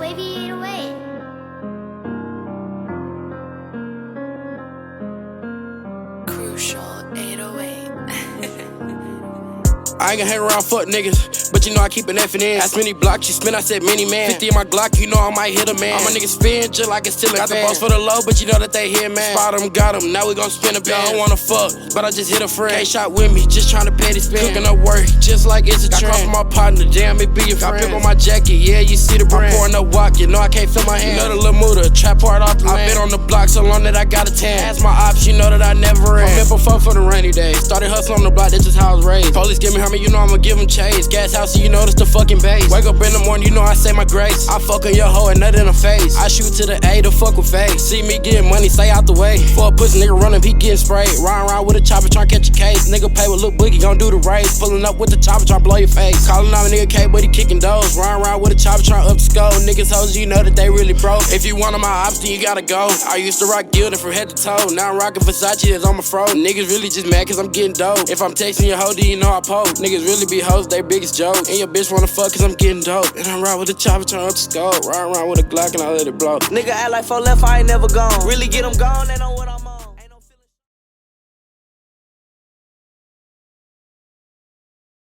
wavy 808. Crucial 808. I ain't gon' hang around fuck niggas, but you know I keep an F in. Ask many blocks, you spin, I said many man. 50 in my Glock, you know I might hit a man. All my niggas spin just like it's still a fan. Got the boss for the low, but you know that they here, man. Spot him, got him, now we gon' spin a band. I don't wanna fuck, but I just hit a friend. Can't shot with me, just tryna pay this spin. Cooking up work, just like it's a trend. Got call from my partner, damn it be your friend. Got pimp on my jacket, yeah, you see the brand. I'm pouring up walk, you know I can't feel my hand. You know the little Muda, trap part off the land. I been on the block so long that I got a tan. Ask my ops, you know that I never ran. I'm in before for the rainy days. Started hustling on the block, that's just how I was raised. Police give me Herman, you know I'ma give them chase. Gas house, so you know that's the fucking base. Wake up in the morning, you know I say my grace. I fuck on your hoe and nut in her face. I shoot to the A to fuck with face. See me getting money, stay out the way. For a pussy nigga running, he getting sprayed. Riding around with a chopper, trying to catch a case. Nigga pay with Lil Boogie, gon' do the race. Pulling up with the chopper, trying to blow your face. Calling out a nigga K, but he kicking doors. Riding around with a chopper, trying up the skull. Niggas hoes, you know that they really broke. If you one of my ops, then you gotta go. I used to rock Gildan from head to toe. Now I'm rocking Versace, that's on my fro. Niggas really just mad cause I'm getting dope. If I'm texting your hoe, then you know I poke. Niggas really be hoes, they biggest joke. And your bitch wanna fuck cause I'm getting dope. And I'm ride with a chopper, turn up the scope. Ride around with a Glock and I let it blow. Nigga act like 4 left, I ain't never gone. Really get them gone, they know what